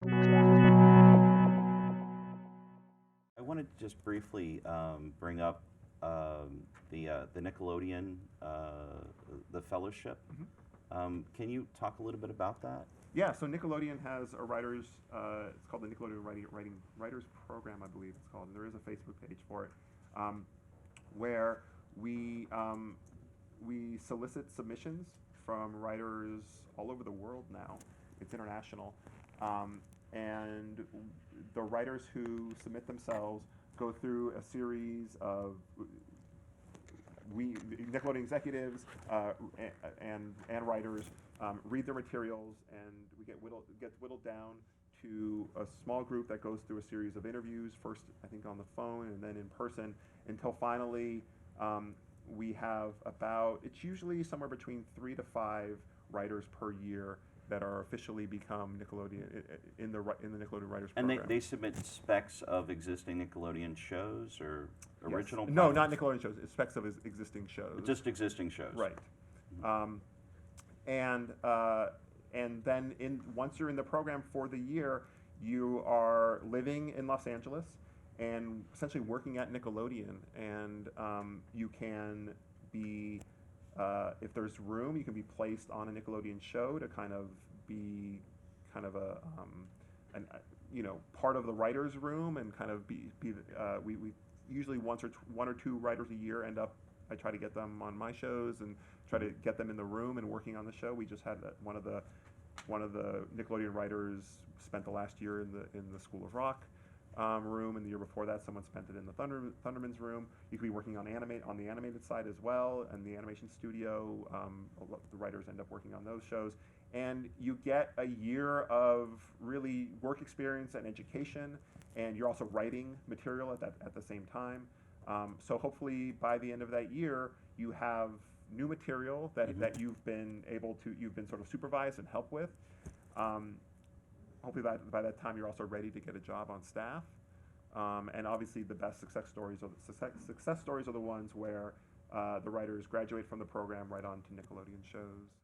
I wanted to just briefly bring up the Nickelodeon, the fellowship. Mhm. Can you talk a little bit about that? Yeah, so Nickelodeon has a writers. It's called the Nickelodeon Writers Program, I believe it's called. And there is a Facebook page for it, where we solicit submissions from writers all over the world now. It's international, um, and the writers who submit themselves go through a series of we Nickelodeon executives and writers read their materials, and we gets whittled down to a small group that goes through a series of interviews, first I think on the phone and then in person, until finally we have it's usually somewhere between 3 to 5 writers per year that are officially become Nickelodeon in the Nickelodeon Writers And Program. they submit specs of existing Nickelodeon shows or Yes. original? No, projects? not Nickelodeon shows. It's specs of his existing shows. Just existing shows. Right. Um, and then once you're in the program for the year, you are living in Los Angeles and essentially working at Nickelodeon, and you can be if there's room, you can be placed on a Nickelodeon show to kind of be kind of an part of the writers' room and kind of we usually one or two writers a year end up. I try to get them on my shows and try to get them in the room and working on the show. We just had one of the Nickelodeon writers spent the last year in the School of Rock room, and the year before that, someone spent it in the Thunderman's room. You could be working on the animated side as well, and the animation studio. The writers end up working on those shows, and you get a year of really work experience and education, and you're also writing material at the same time. So hopefully by the end of that year, you have new material that you've been sort of supervised and help with. Hopefully by that time you're also ready to get a job on staff. And obviously the best success stories are the ones where the writers graduate from the program right on to Nickelodeon shows.